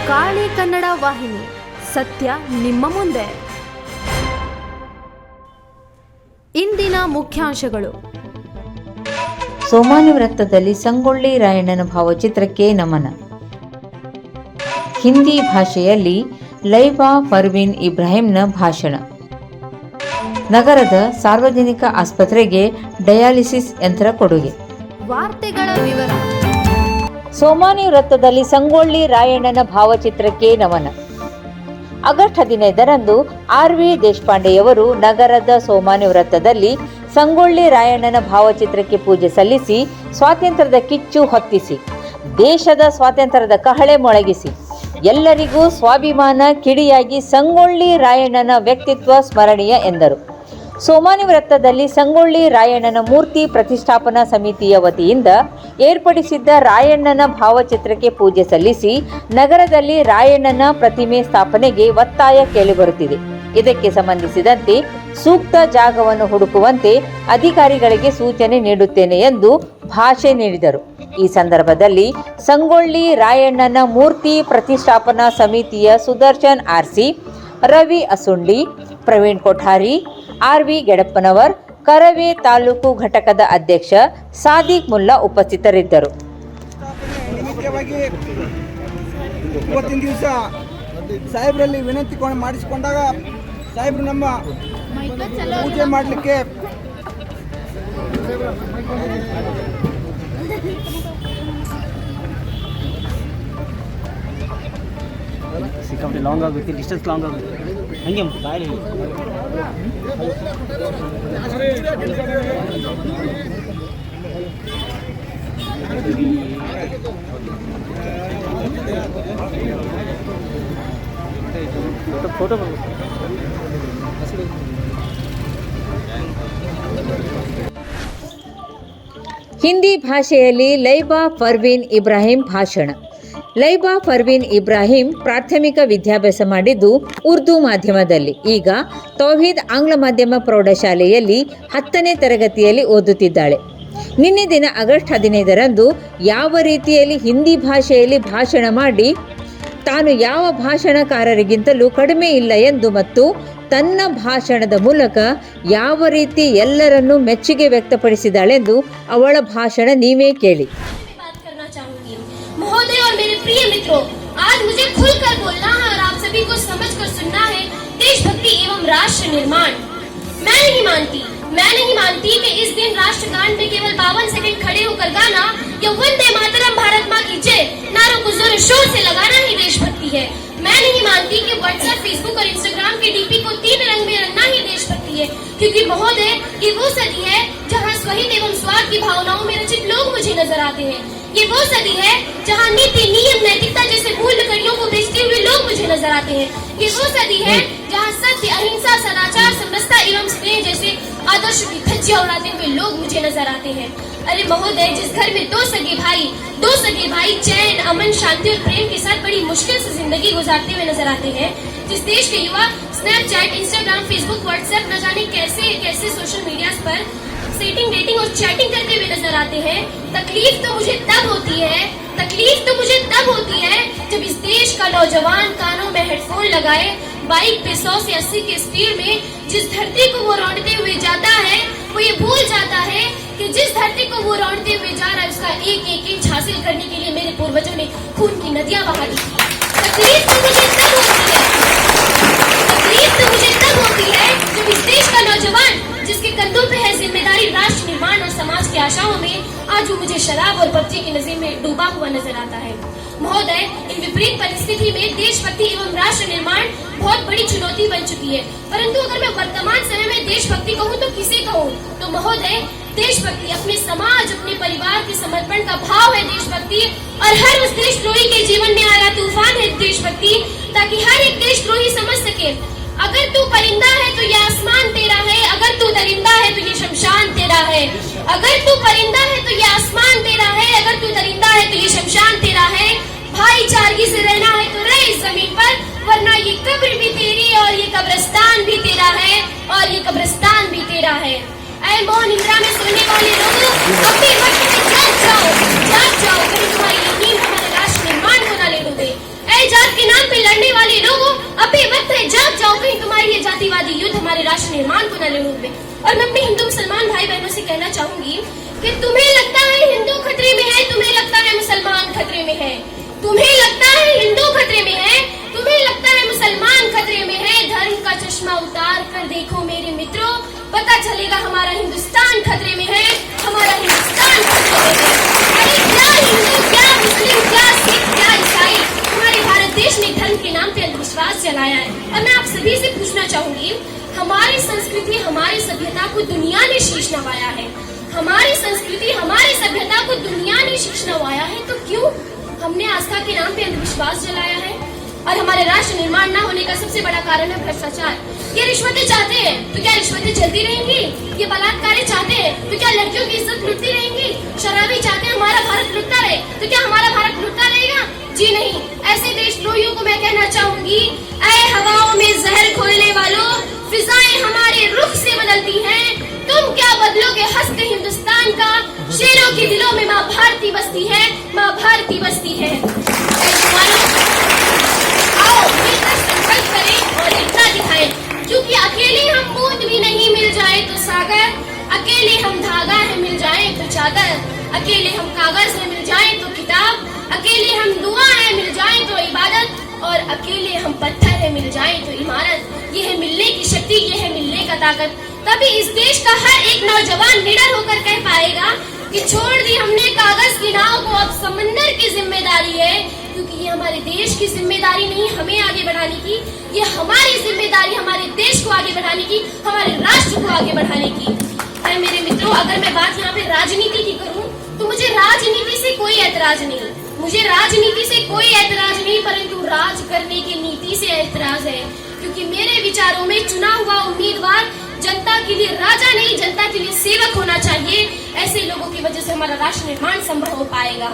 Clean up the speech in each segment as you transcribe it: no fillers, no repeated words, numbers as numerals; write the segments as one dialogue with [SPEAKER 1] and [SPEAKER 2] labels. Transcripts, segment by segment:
[SPEAKER 1] ಕಾಳಿ ಕನ್ನಡ ವಾಹಿನಿ, ಸತ್ಯ ನಿಮ್ಮ ಮುಂದೆ. ಇಂದಿನ ಮುಖ್ಯಾಂಶಗಳು.
[SPEAKER 2] ಸೋಮಾನಿ ವೃತ್ತದಲ್ಲಿ ಸಂಗೊಳ್ಳಿ ರಾಯಣ್ಣನ ಭಾವಚಿತ್ರಕ್ಕೆ ನಮನ. ಹಿಂದಿ ಭಾಷೆಯಲ್ಲಿ ಲೈಬಾ ಪರ್ವೀನ್ ಇಬ್ರಾಹಿಂನ ಭಾಷಣ. ನಗರದ ಸಾರ್ವಜನಿಕ ಆಸ್ಪತ್ರೆಗೆ ಡಯಾಲಿಸಿಸ್ ಯಂತ್ರ ಕೊಡುಗೆ.
[SPEAKER 1] ವಾರ್ತೆಗಳ ವಿವರ.
[SPEAKER 2] ಸೋಮಾನಿ ವೃತ್ತದಲ್ಲಿ ಸಂಗೊಳ್ಳಿ ರಾಯಣ್ಣನ ಭಾವಚಿತ್ರಕ್ಕೆ ನಮನ. ಆಗಸ್ಟ್ 15ರಂದು ಆರ್.ವಿ. ದೇಶಪಾಂಡೆಯವರು ನಗರದ ಸೋಮಾನಿ ವೃತ್ತದಲ್ಲಿ ಸಂಗೊಳ್ಳಿ ರಾಯಣ್ಣನ ಭಾವಚಿತ್ರಕ್ಕೆ ಪೂಜೆ ಸಲ್ಲಿಸಿ ಸ್ವಾತಂತ್ರ್ಯದ ಕಿಚ್ಚು ಹೊತ್ತಿಸಿ ದೇಶದ ಸ್ವಾತಂತ್ರ್ಯದ ಕಹಳೆ ಮೊಳಗಿಸಿ ಎಲ್ಲರಿಗೂ ಸ್ವಾಭಿಮಾನ ಕಿಡಿಯಾಗಿ ಸಂಗೊಳ್ಳಿ ರಾಯಣ್ಣನ ವ್ಯಕ್ತಿತ್ವ ಸ್ಮರಣೀಯ ಎಂದರು. ಸೋಮಾನಿ ವೃತ್ತದಲ್ಲಿ ಸಂಗೊಳ್ಳಿ ರಾಯಣ್ಣನ ಮೂರ್ತಿ ಪ್ರತಿಷ್ಠಾಪನಾ ಸಮಿತಿಯ ವತಿಯಿಂದ ಏರ್ಪಡಿಸಿದ್ದ ರಾಯಣ್ಣನ ಭಾವಚಿತ್ರಕ್ಕೆ ಪೂಜೆ ಸಲ್ಲಿಸಿ ನಗರದಲ್ಲಿ ರಾಯಣ್ಣನ ಪ್ರತಿಮೆ ಸ್ಥಾಪನೆಗೆ ಒತ್ತಾಯ ಕೇಳಿಬರುತ್ತಿದೆ. ಇದಕ್ಕೆ ಸಂಬಂಧಿಸಿದಂತೆ ಸೂಕ್ತ ಜಾಗವನ್ನು ಹುಡುಕುವಂತೆ ಅಧಿಕಾರಿಗಳಿಗೆ ಸೂಚನೆ ನೀಡುತ್ತೇನೆ ಎಂದು ಭಾಷೆ ನೀಡಿದರು. ಈ ಸಂದರ್ಭದಲ್ಲಿ ಸಂಗೊಳ್ಳಿ ರಾಯಣ್ಣನ ಮೂರ್ತಿ ಪ್ರತಿಷ್ಠಾಪನಾ ಸಮಿತಿಯ ಸುದರ್ಶನ್ ಆರ್ಸಿ, ರವಿ ಅಸುಂಡಿ, ಪ್ರವೀಣ್ ಕೊಠಾರಿ, ಆರ್.ವಿ. ಗೆಡಪ್ಪನವರ್, ಕರವೇ ತಾಲೂಕು ಘಟಕದ ಅಧ್ಯಕ್ಷ ಸಾದಿಕ್ ಮುಲ್ಲಾ ಉಪಸ್ಥಿತರಿದ್ದರು.
[SPEAKER 3] ಇವತ್ತಿನ ದಿವಸ ಸಾಹೇಬರಲ್ಲಿ ವಿನಂತಿ ಮಾಡಿಸಿಕೊಂಡಾಗ ಸಾಹೇಬರು ನಮ್ಮ ಪೂಜೆ ಮಾಡಲಿಕ್ಕೆ
[SPEAKER 4] ಸಿಕ್ಕಾಪಟ್ಟೆ ಲಾಂಗ್ ಆಗುತ್ತೆ, ಡಿಸ್ಟೆನ್ಸ್ ಲಾಂಗ್ ಆಗುತ್ತೆ. ಹಂಗೆ ಬಾಯಲ್ಲಿ ಫೋಟೋ
[SPEAKER 2] ಹಿಂದಿ ಭಾಷೆಯಲ್ಲಿ ಲೈಬಾ ಪರ್ವೀನ್ ಇಬ್ರಾಹಿಂ ಭಾಷಣ. ಲೈಬಾ ಪರ್ವೀನ್ ಇಬ್ರಾಹಿಂ ಪ್ರಾಥಮಿಕ ವಿದ್ಯಾಭ್ಯಾಸ ಮಾಡಿದ್ದು ಉರ್ದು ಮಾಧ್ಯಮದಲ್ಲಿ. ಈಗ ತೌಹೀದ್ ಆಂಗ್ಲ ಮಾಧ್ಯಮ ಪ್ರೌಢಶಾಲೆಯಲ್ಲಿ 10ನೇ ತರಗತಿಯಲ್ಲಿ ಓದುತ್ತಿದ್ದಾಳೆ. ನಿನ್ನೆ ದಿನ ಆಗಸ್ಟ್ 15ರಂದು ಯಾವ ರೀತಿಯಲ್ಲಿ ಹಿಂದಿ ಭಾಷೆಯಲ್ಲಿ ಭಾಷಣ ಮಾಡಿ ತಾನು ಯಾವ ಭಾಷಣಕಾರರಿಗಿಂತಲೂ ಕಡಿಮೆ ಇಲ್ಲ ಎಂದು ಮತ್ತು ತನ್ನ ಭಾಷಣದ ಮೂಲಕ ಯಾವ ರೀತಿ ಎಲ್ಲರನ್ನೂ ಮೆಚ್ಚುಗೆ ವ್ಯಕ್ತಪಡಿಸಿದಾಳೆಂದು ಅವಳ ಭಾಷಣ ನೀವೇ ಕೇಳಿ.
[SPEAKER 5] महोदय और मेरे प्रिय मित्रों, आज मुझे खुलकर बोलना है और आप सभी को समझकर सुनना है देशभक्ति एवं राष्ट्र निर्माण. मैं नहीं मानती कि इस दिन राष्ट्रगान में केवल 52 सेकंड खड़े होकर गाना या वंदे मातरम भारत माँ की जय नारों को जोर शोर से लगाना ही देशभक्ति है. मैं नहीं मानती कि व्हाट्सएप, फेसबुक और इंस्टाग्राम के डीपी को 3 रंग में रंगना ही देशभक्ति है, क्योंकि महोदय ये वो सदी है जहाँ स्वहित एवं स्वार्थ की भावनाओं में रचित लोग मुझे नजर आते हैं. ये वो सदी है जहाँ नीति, नियम, नैतिकता जैसे मूल्य कड़ियों को बेचते हुए लोग मुझे नजर आते हैं. ये वो सदी है जहाँ सत्य, अहिंसा, सदाचार, समरसता एवं स्नेह जैसे आदर्शों की धज्जियां उड़ाते हुए लोग मुझे नजर आते हैं. अरे महोदय, जिस घर में दो सगे भाई चैन, अमन, शांति और प्रेम के साथ बड़ी मुश्किल से जिंदगी गुजारते हुए नजर आते हैं, जिस देश के युवा स्नैपचैट, इंस्टाग्राम, फेसबुक, व्हाट्सएप न जाने कैसे सोशल मीडिया पर सेटिंग, डेटिंग और चैटिंग करते हुए नजर आते हैं, तकलीफ तो मुझे तब होती है जब इस देश का नौजवान कानों में हेडफोन लगाए बाइक पे 100 से 80 के स्पीड में जिस धरती को वो रौंदते हुए जाता है, वो ये भूल जाता है कि जिस धरती को वो रौंदते हुए जा रहा है उसका एक इंच हासिल करने के लिए मेरे पूर्वजों ने खून की नदियां बहा दी. तकलीफ तो मुझे तब होती है जब इस देश का नौजवान जिसके कंधों पे है जिम्मेदारी राष्ट्र निर्माण और समाज की आशाओं में, आज वो मुझे शराब और पबजी की नज़र में डूबा हुआ नजर आता है. महोदय, इन विपरीत परिस्थिति में देशभक्ति एवं राष्ट्र निर्माण बहुत बड़ी चुनौती बन चुकी है. परंतु अगर मैं वर्तमान समय में देशभक्ति कहूँ तो किसे कहूँ? तो महोदय, देशभक्ति अपने समाज, अपने परिवार के समर्पण का भाव है देशभक्ति, और हर उस देशद्रोही के जीवन में आ रहा तूफान है देशभक्ति, ताकि हर एक देशद्रोही समझ सके अगर तू परिंदा है तो ये आसमान तेरा है, अगर तू दरिंदा है तो ये शमशान तेरा है. अगर तू परिंदा है तो ये आसमान तेरा है, अगर तू दरिंदा है तो ये शमशान तेरा है. भाईचारगी से रहना है तो रह इस जमीन पर, वरना ये कब्र भी तेरी और ये कब्रिस्तान भी तेरा है, और ये कब्रिस्तान भी तेरा है. ऐ मौन इंदिरा में सोने वाले लोगों, अपने वक्त में जाग जाओ, कहीं तुम्हारी ये नींद हमारे राष्ट्र निर्माण को न ले डूबे. ऐ जात के नाम पे लड़ने वाले लोगों, अभी वक्त है जाग जाओ, कहीं तुम्हारी ये जातिवादी युद्ध हमारे राष्ट्र निर्माण को न ले डूबे। और मैं अपने हिंदू मुसलमान भाई बहनों से कहना चाहूंगी कि तुम्हें लगता है हिंदू खतरे में है, तुम्हें लगता है मुसलमान खतरे में है, तुम्हें लगता है हिंदू खतरे में है, तुम्हें लगता है मुसलमान खतरे में है। धर्म का चश्मा उतार कर देखो मेरे मित्रों, पता चलेगा हमारा हिंदुस्तान खतरे में है, हमारा हिंदुस्तान खतरे में है। अरे क्या हिंदू, क्या मुस्लिम, क्या सिख, क्या ईसाई, हमारे भारत देश ने धर्म के नाम पे अंधविश्वास चलाया है। और मैं आप सभी से पूछना चाहूंगी, हमारी संस्कृति, हमारी सभ्यता को दुनिया ने शीश नवाया है, हमारी संस्कृति, हमारी सभ्यता को दुनिया ने शीश नवाया है, तो क्यों हमने आस्था के नाम पे अंधविश्वास जलाया है? और हमारे राष्ट्र निर्माण न होने का सबसे बड़ा कारण है भ्रष्टाचार। ये रिश्वतें चाहते हैं तो क्या रिश्वतें चलती रहेंगी? ये बलात्कारी चाहते हैं तो क्या लड़कियों की इज्जत लुटती रहेंगी? शराबी चाहते हैं हमारा भारत लुटता रहे तो क्या हमारा भारत लुटता रहेगा? जी नहीं। ऐसे देशद्रोहियों को मैं कहना चाहूंगी, ऐ हवाओं में जहर घोलने वालों, फिजाएं हमारे रुख से बदलती हैं, तुम क्या बदलोगे हंसते हिंदुस्तान का? शेरों के दिलों में माँ भारती बसती है, माँ भारती बसती है। आओ मिलकर संकल्प करें और एकता दिखाएं, क्योंकि अकेले हम बूंद भी नहीं, मिल जाए तो सागर, अकेले हम धागा है मिल जाए तो चादर, अकेले हम कागज है मिल जाए तो किताब, अकेले हम दुआ है मिल जाए तो इबादत, और अकेले हम पत्थर है मिल जाए तो इमारत। ये है मिलने की शक्ति, ये है मिलने का ताकत। तभी इस देश का हर एक नौजवान निडर होकर कह पाएगा कि छोड़ दी हमने कागज की नाव को, अब समंदर की जिम्मेदारी है, क्योंकि ये हमारे देश की जिम्मेदारी नहीं हमें आगे बढ़ाने की, ये हमारी जिम्मेदारी हमारे देश को आगे बढ़ाने की, हमारे राष्ट्र को आगे बढ़ाने की है। मेरे मित्रों, अगर मैं बात यहाँ पे राजनीति की करूँ तो मुझे राजनीति से कोई ऐतराज नहीं, मुझे राजनीति से कोई ऐतराज नहीं, परंतु राज करने की नीति से ऐतराज है, क्योंकि मेरे विचारों में चुना हुआ उम्मीदवार जनता के लिए राजा नहीं, जनता के लिए सेवक होना चाहिए। ऐसे लोगों की वजह से हमारा राष्ट्र निर्माण संभव हो पाएगा।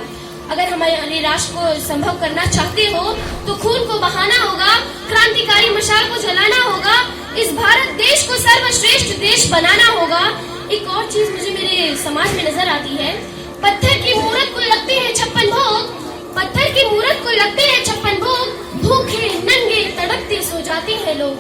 [SPEAKER 5] अगर हमारे राष्ट्र को संभव करना चाहते हो तो खून को बहाना होगा, क्रांतिकारी मशाल को जलाना होगा, इस भारत देश को सर्वश्रेष्ठ देश बनाना होगा। एक और चीज मुझे मेरे समाज में नजर आती है, पत्थर की मूर्त को लगते हैं 56 भोग, पत्थर की मूर्त को लगते हैं 56 भोग, भूखे नंगे तड़पते सो जाते हैं लोग।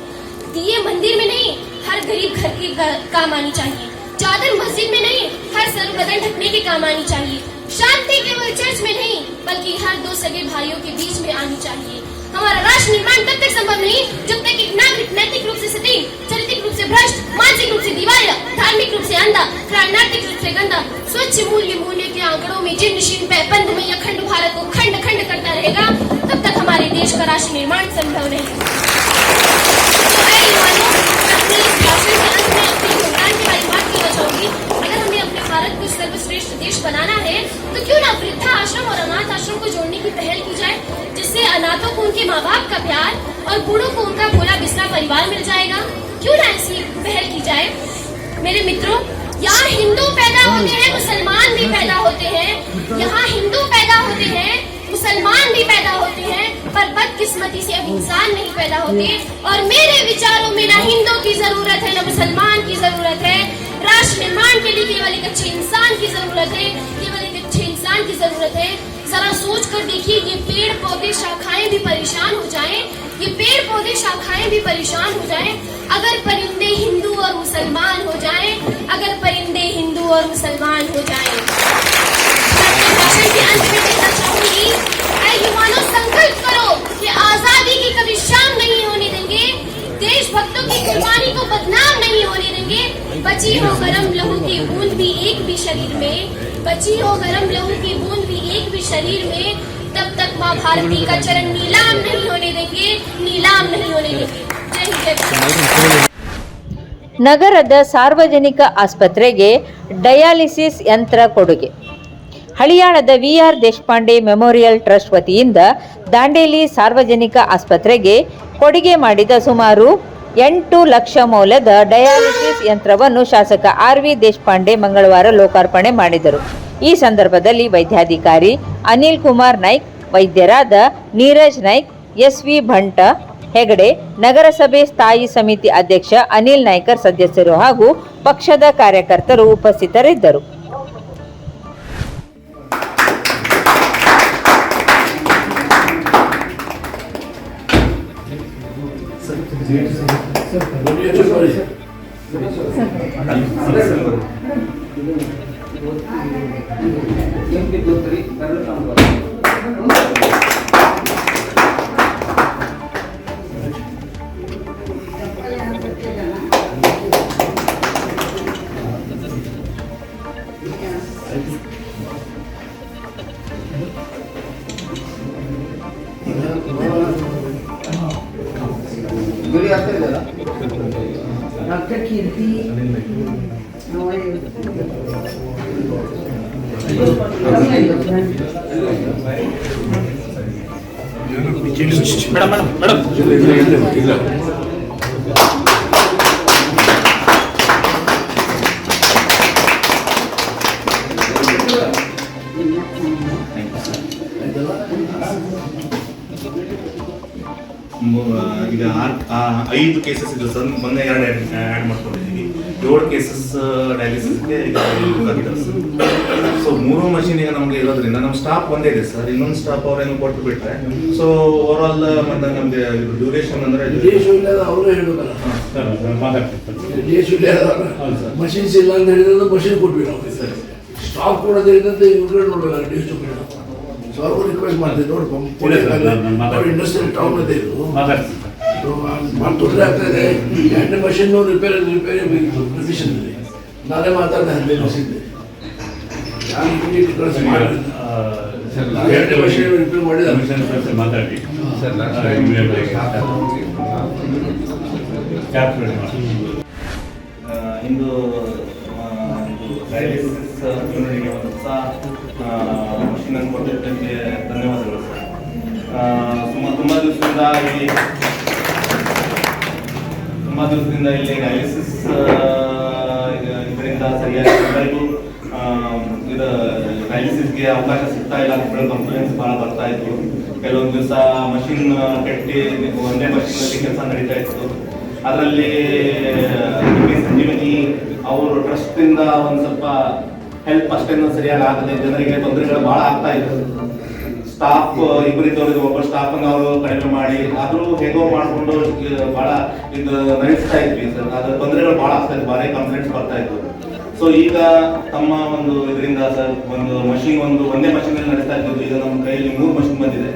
[SPEAKER 5] दिए मंदिर में नहीं, हर गरीब घर की काम आनी चाहिए, चादर मस्जिद में नहीं, हर सर बदन ढकने के काम आनी चाहिए, शांति केवल चर्च में नहीं बल्कि हर दो सगे भाइयों के बीच में आनी चाहिए। हमारा राष्ट्र निर्माण तब तक संभव नहीं जब तक एक नागरिक नैतिक रूप से सटीक, चारित्रिक रूप से भ्रष्ट, मानसिक रूप से दिवालिया, धार्मिक रूप से अंधा, राजनीतिक रूप से गंदा, स्वच्छ मूल्य के आंकड़ों में जीर्ण शीर्ण पैबंद में अखंड भारत को खंड खंड करता रहेगा, तब तक हमारे देश का राष्ट्र निर्माण संभव नहीं। अगर हमें अपने भारत को सर्वश्रेष्ठ देश बनाना है तो क्यों ना वृद्धा आश्रम और अनाथ आश्रम को जोड़ने की पहल की जाए, जिससे अनाथों को उनके माँ बाप का प्यार और बूढ़ों को उनका भोला बिसरा परिवार मिल जाएगा। क्यों ना ऐसी पहल की जाए। मेरे मित्रों, यहाँ हिंदू पैदा होते हैं, मुसलमान भी पैदा होते हैं, यहाँ हिंदू पैदा होते हैं, मुसलमान भी पैदा होते हैं, पर बदकिस्मती से अब इंसान नहीं पैदा होते। और मेरे विचारों में ना हिंदू की जरूरत है, ना मुसलमान की जरूरत है। राष्ट्र निर्माण के लिए केवल एक अच्छे इंसान की जरूरत है, केवल एक अच्छे इंसान की जरूरत है। जरा सोच कर देखिए, ये पेड़ पौधे शाखाएं भी परेशान हो जाएं, ये पेड़ पौधे शाखाएं भी परेशान हो जाएं, अगर परिंदे हिंदू और मुसलमान हो जाएं, अगर परिंदे हिंदू और मुसलमान हो जाएं। भाषण के अंत में कहना चाहूंगी, ऐ युवानों, संकल्प करो कि आजादी की कभी शाम नहीं होने देंगे, देशभक्तों की कुर्बानी को बदनाम नहीं होने देंगे। बची हो गरम लहू की बूंद भी एक भी शरीर में, बची हो गरम लहू की बूंद भी एक भी शरीर में, तब तक माँ भारती का चरण नीलाम नहीं होने देंगे, नीलाम नहीं होने देंगे। जय हिंद।
[SPEAKER 2] ನಗರದ ಸಾರ್ವಜನಿಕ ಆಸ್ಪತ್ರೆಗೆ ಡಯಾಲಿಸಿಸ್ ಯಂತ್ರ ಕೊಡುಗೆ. ಹಳಿಯಾಳದ ವಿಆರ್ ದೇಶಪಾಂಡೆ ಮೆಮೋರಿಯಲ್ ಟ್ರಸ್ಟ್ ವತಿಯಿಂದ ದಾಂಡೇಲಿ ಸಾರ್ವಜನಿಕ ಆಸ್ಪತ್ರೆಗೆ ಕೊಡುಗೆ ಮಾಡಿದ ಸುಮಾರು 8 ಲಕ್ಷ ಮೌಲ್ಯದ ಡಯಾಲಿಸಿಸ್ ಯಂತ್ರವನ್ನು ಶಾಸಕ ಆರ್.ವಿ. ದೇಶಪಾಂಡೆ ಮಂಗಳವಾರ ಲೋಕಾರ್ಪಣೆ ಮಾಡಿದರು. ಈ ಸಂದರ್ಭದಲ್ಲಿ ವೈದ್ಯಾಧಿಕಾರಿ ಅನಿಲ್ ಕುಮಾರ್ ನಾಯ್ಕ್, ವೈದ್ಯರಾದ ನೀರಜ್ ನಾಯ್ಕ್, ಎಸ್.ವಿ. ಭಂಟ ಹೆಗಡೆ, ನಗರಸಭೆ ಸ್ಥಾಯಿ ಸಮಿತಿ ಅಧ್ಯಕ್ಷ ಅನಿಲ್ ನಾಯ್ಕರ್ ಸದಸ್ಯರು ಹಾಗೂ ಪಕ್ಷದ ಕಾರ್ಯಕರ್ತರು ಉಪಸ್ಥಿತರಿದ್ದರು.
[SPEAKER 6] डॉक्टर कीर्ति
[SPEAKER 7] ಈಗ 5 ಕೇಸಸ್ ಇದೆ ಸರ್, ಮೊನ್ನೆ 2 ಆ್ಯಡ್ ಮಾಡ್ಕೊಂಡಿದ್ದೀವಿ. 7 ಕೇಸಸ್ ಡಯಾಲಿಸಿಸ್ಗೆ ಈಗ ಆಗಿದ್ದಾರೆ ಸರ್. ಸೊ 3 ಮಷೀನ್ ಈಗ ನಮಗೆ ಇರೋದ್ರಿಂದ ನಮ್ಮ ಸ್ಟಾಫ್ ಒಂದೇ ಇದೆ ಸರ್, ಇನ್ನೊಂದು ಸ್ಟಾಫ್ ಅವರೇನು ಕೊಟ್ಟು ಬಿಟ್ರೆ ಸೊ ಓವರಾಲ್ ಮತ್ತೆ ನಮಗೆ ಡ್ಯೂರೇಷನ್ ಅಂದರೆ
[SPEAKER 8] ಅವರೇ ಹೇಳೋದಲ್ಲ ಮಷೀನ್ಸ್ ಇಲ್ಲ ಅಂತ ಹೇಳಿದ್ರೆ ಮಷೀನ್ ಕೊಟ್ಬಿಟ್ಟು ನಾವು ಸ್ಟಾಫ್ ಕೊಡೋದ್ರಿಂದ ಇವ್ರು ನೋಡೋಲ್ಲ ಡಿ ಸೊ ಅವ್ರಿಗೂ ರಿಕ್ವೆಸ್ಟ್ ಮಾಡ್ತೀವಿ. ನೋಡಿ ಇಂಡಸ್ಟ್ರಿಯಲ್ ಟೌನ್ ಇದೆ ಇದು, ತೊಂದರೆ ಆಗ್ತಾ ಇದೆ. 2 ಮಷೀನ್ ರಿಪೇರಿ ಕಂಡೀಷನ್ ಇದೆ. ನಾನೇ ಮಾತಾಡಿದೆ 15 ಮಷೀನ್ ಎರಡು ಮಷೀನ್ ರಿಪೇರ್ ಮಾಡಿದ
[SPEAKER 7] ಮಾತಾಡಿ ಇಂದು ಡಯಾಲಿಸಿಸ್ ಯೂನಿಟ್ಗೆ ಒಂದು ಹೊಸ ಮಷೀನ್ ಅನ್ನು ಕೊಟ್ಟಿದ್ದಕ್ಕೆ ಧನ್ಯವಾದಗಳು ಸರ್. ತುಂಬ ದಿವಸದಿಂದ ಇಲ್ಲಿ ಡಯಾಲಿಸಿಸ್ ಇದರಿಂದ ಸರಿಯಾಗಿ ಎಲ್ಲರಿಗೂ ಇದು ಡಯಾಲಿಸಿಸ್ಗೆ ಅವಕಾಶ ಸಿಗ್ತಾ ಇಲ್ಲ ಅಂತ ಹೇಳಿ ಕಂಪ್ಲೇಂಟ್ಸ್ ಭಾಳ ಬರ್ತಾ ಇತ್ತು. ಕೆಲವೊಂದು ದಿವಸ ಮಷಿನ್ ಕಟ್ಟಿ ಒಂದೇ ಮಷಿನಲ್ಲಿ ಕೆಲಸ ನಡೀತಾ ಇತ್ತು. ಅದರಲ್ಲಿ ಸಂಜೀವನಿ ಅವರು ಟ್ರಸ್ಟಿಂದ ಒಂದು ಸ್ವಲ್ಪ ಹೆಲ್ಪ್ ಅಷ್ಟೇನು ಸರಿಯಾಗಿ ಆಗದೆ ಜನರಿಗೆ ತೊಂದರೆಗಳು ಭಾಳ ಆಗ್ತಾ ಇತ್ತು. ಸ್ಟಾಫ್ ಇಬ್ಬರಿದ್ದವ್ರಿಗೆ ಒಬ್ಬ ಸ್ಟಾಫನ್ನು ಅವರು ಕಡಿಮೆ ಮಾಡಿ ಆದರೂ ಹೇಗೋ ಮಾಡಿಕೊಂಡು ಭಾಳ ಇದು ನಡೆಸ್ತಾ ಇದ್ವಿ ಸರ್. ಅದರ ತೊಂದರೆಗಳು ಭಾಳ ಆಗ್ತಾ ಇತ್ತು, ಭಾರಿ ಕಂಪ್ಲೇಂಟ್ಸ್ ಬರ್ತಾ ಇತ್ತು. ಸೊ ಈಗ ತಮ್ಮ ಒಂದು ಇದರಿಂದ ಸರ್ ಒಂದು ಮಷೀನ್ ಒಂದೇ ಮಷೀನಲ್ಲಿ ನಡೆಸ್ತಾ ಇದ್ದು, ಈಗ ನಮ್ಮ ಕೈಯಲ್ಲಿ 3 ಮಷೀನ್ ಬಂದಿದೆ.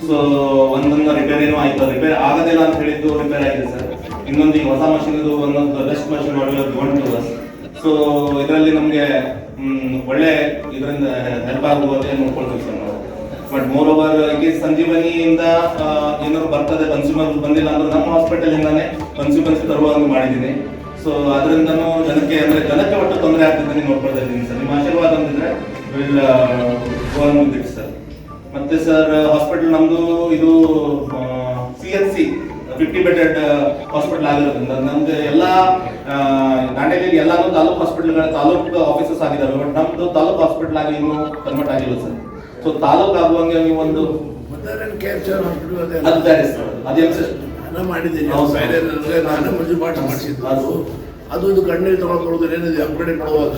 [SPEAKER 7] ಸೊ ಒಂದೊಂದು ರಿಪೇರಿನೂ ಆಯ್ತು, ರಿಪೇರ್ ಆಗೋದಿಲ್ಲ ಅಂತ ಹೇಳಿದ್ದು ರಿಪೇರ್ ಆಗಿದೆ ಸರ್. ಇನ್ನೊಂದು ಈಗ ಹೊಸ ಮಷೀನ್ ಇದು ಒಂದೊಂದು ಬೆಸ್ಟ್ ಮಷೀನ್ ಮಾಡಿ. ಸೊ ಇದರಲ್ಲಿ ನಮಗೆ ಒಳ್ಳೆ ಇದರಿಂದ ಹೆಲ್ಪ್ ಆಗುವಂತೆ ನೋಡ್ಕೊಳ್ತೀವಿ ಸರ್ ನಾವು. ಬಟ್ ಮೋರ್ ಓವರ್ ಈಗ ಸಂಜೀವನಿಯಿಂದ ಏನಾದ್ರು ಬರ್ತದೆ ಕನ್ಸ್ಯೂಮರ್ ಬಂದಿಲ್ಲ ಅಂದ್ರೆ ನಮ್ಮ ಹಾಸ್ಪಿಟಲ್ ಇಂದಾನೆ ಕನ್ಸ್ಯೂಮರ್ಸ್ ತರುವಂಗೆ ಮಾಡಿದ್ದೀನಿ. ಸೊ ಅದರಿಂದನೂ ಜನಕ್ಕೆ ಒಟ್ಟು ತೊಂದರೆ ಆಗ್ತಿದ್ದಂಗೆ ನೋಡ್ಕೊಳ್ತಾ ಇದ್ದೀನಿ ಸರ್. ನಿಮ್ಮ ಆಶೀರ್ವಾದ ಅಂತಿದ್ರೆ ವಿಲ್ ಸರ್. ಮತ್ತೆ ಸರ್ ಹಾಸ್ಪಿಟಲ್ ನಮ್ದು ಇದು CHC 50 ಬೆಡೆಡ್ ಹಾಸ್ಪಿಟಲ್ ಆಗಿರೋದ್ರಿಂದ ನಮ್ದು ಎಲ್ಲ ದಾಂಡೇಲಿಯಲ್ಲಿ ಎಲ್ಲಾನು ತಾಲೂಕು ಹಾಸ್ಪಿಟಲ್ಗಳ ತಾಲೂಕು ಆಫೀಸಸ್ ಆಗಿದ್ದಾವೆ. ಬಟ್ ನಮ್ದು ತಾಲೂಕು ಹಾಸ್ಪಿಟಲ್ ಆಗಿ ಇನ್ನೂ ಕನ್ವರ್ಟ್ ಆಗಿಲ್ಲ ಸರ್. ಸೊ ತಾಲೂಕು ಆಗುವಂಗೆ ನೀವು ಒಂದು ಅದು ಬೇರೆ ಸರ್, ಅದೇನು ಸರ್
[SPEAKER 8] ನಾನು ಮಾಡಿದ್ದೀನಿ. ನಾನೇ ಮಂಜು ಮಾಡಿಸಿದ್ದು ಅದು ಇದು ಕಣ್ಣಲ್ಲಿ ತಗೊಳ್ಕೊಳ್ಳೋದು ಏನಿದೆ ಅಪ್ಗ್ರೇಡ್ ಮಾಡುವಾಗ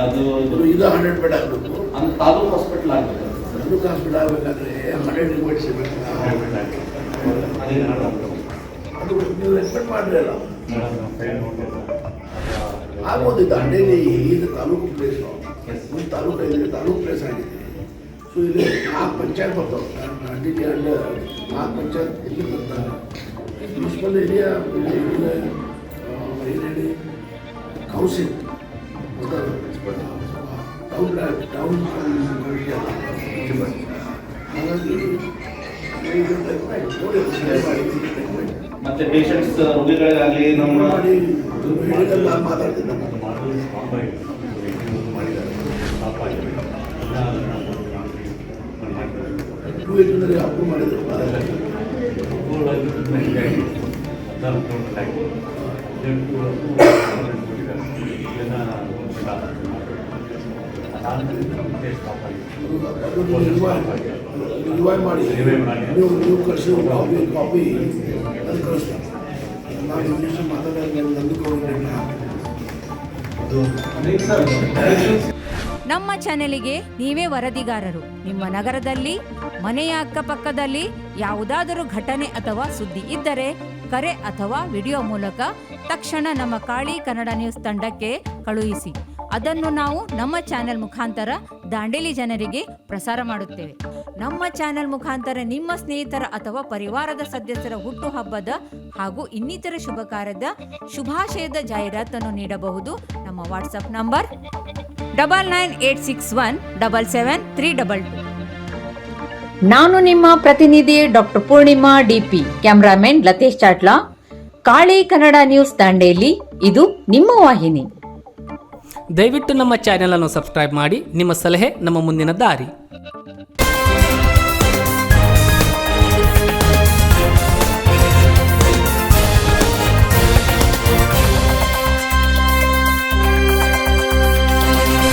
[SPEAKER 7] ಅದು
[SPEAKER 8] ಇದು 100 ಬೆಡ್ ಆಗಬೇಕು.
[SPEAKER 7] ಅದು ತಾಲೂಕು ಹಾಸ್ಪಿಟಲ್ ಆಗಬೇಕು.
[SPEAKER 8] ತಾಲೂಕು ಹಾಸ್ಪಿಟಲ್ ಆಗಬೇಕಾದ್ರೆ 100 ರಿಪೋರ್ಟ್ಸ್ ಇರಬೇಕು. ಅದು ನೀವು ಎಕ್ಸ್ಪೆಕ್ಟ್ ಮಾಡಿರಲ್ಲ ಆಗ್ಬೋದು. ದಾಂಡೇಲಿ ಈಗ ತಾಲೂಕು ಪ್ಲೇಸ್ ತಾಲೂಕು ಇದೆ, ತಾಲೂಕು ಪ್ಲೇಸ್ ಆಗಿದೆ. ಸೊ ಇಲ್ಲಿ 4 ಪಂಚಾಯತ್ ಬರ್ತಾವೆ. ದಾಂಡೇಲಿ ಅಂಡ್ 4 ಪಂಚಾಯತ್ ಇಲ್ಲಿ ಬರ್ತಾರೆ. ಮುನ್ಸಿಪಲ್ ಏರಿಯಾ ಕೌನ್ಸಿಲ್ ಟೌನ್ ಹಾಗಾಗಿ
[SPEAKER 7] ಮತ್ತೆ ಪೇಷಂಟ್ಸ್ ರೋಗಿಗಳಿಗಾಗಲಿ ನಮ್ಮ
[SPEAKER 8] ಹೇಳಿದಲ್ಲ ಮಾತಾಡ್ತಿದ್ದ ಅಪ್ರೂವ್ ಮಾಡಿದ್ರು. ರಿವೈವ್ ಮಾಡಿ ನೀವು ಕಳಿಸಿ ಕಾಪಿ ಅದು ಕಳಿಸ್ತಾರೆ. ನಾವು ಇಂಗ್ಲೀಷ್ ಮಾತಾಡೋದು ನಂಬಿಕೊಳ್ಳೋದಿಲ್ಲ.
[SPEAKER 9] ನಮ್ಮ ಚಾನೆಲಿಗೆ ನೀವೇ ವರದಿಗಾರರು. ನಿಮ್ಮ ನಗರದಲ್ಲಿ ಮನೆಯ ಅಕ್ಕಪಕ್ಕದಲ್ಲಿ ಯಾವುದಾದರೂ ಘಟನೆ ಅಥವಾ ಸುದ್ದಿ ಇದ್ದರೆ ಕರೆ ಅಥವಾ ವಿಡಿಯೋ ಮೂಲಕ ತಕ್ಷಣ ನಮ್ಮ ಕಾಳಿ ಕನ್ನಡ ನ್ಯೂಸ್ ತಂಡಕ್ಕೆ ಕಳುಹಿಸಿ. ಅದನ್ನು ನಾವು ನಮ್ಮ ಚಾನೆಲ್ ಮುಖಾಂತರ ದಾಂಡೇಲಿ ಜನರಿಗೆ ಪ್ರಸಾರ ಮಾಡುತ್ತೇವೆ. ನಮ್ಮ ಚಾನೆಲ್ ಮುಖಾಂತರ ನಿಮ್ಮ ಸ್ನೇಹಿತರ ಅಥವಾ ಪರಿವಾರದ ಸದಸ್ಯರ ಹುಟ್ಟುಹಬ್ಬದ ಹಾಗೂ ಇನ್ನಿತರ ಶುಭ ಕಾರ್ಯದ ಶುಭಾಶಯದ ಜಾಹೀರಾತನ್ನು ನೀಡಬಹುದು. ನಮ್ಮ ವಾಟ್ಸಪ್ ನಂಬರ್ 9986177322.
[SPEAKER 2] ನಾನು ನಿಮ್ಮ ಪ್ರತಿನಿಧಿ doctor Poornima D P, cameraman Latesh Chatla, Kali Kannada news Dandeli. ಇದು ನಿಮ್ಮ ವಾಹಿನಿ.
[SPEAKER 10] ದಯವಿಟ್ಟು ನಮ್ಮ ಚಾನೆಲ್ ಅನ್ನು ಸಬ್ಸ್ಕ್ರೈಬ್ ಮಾಡಿ. ನಿಮ್ಮ ಸಲಹೆ ನಮ್ಮ ಮುಂದಿನ ದಾರಿ.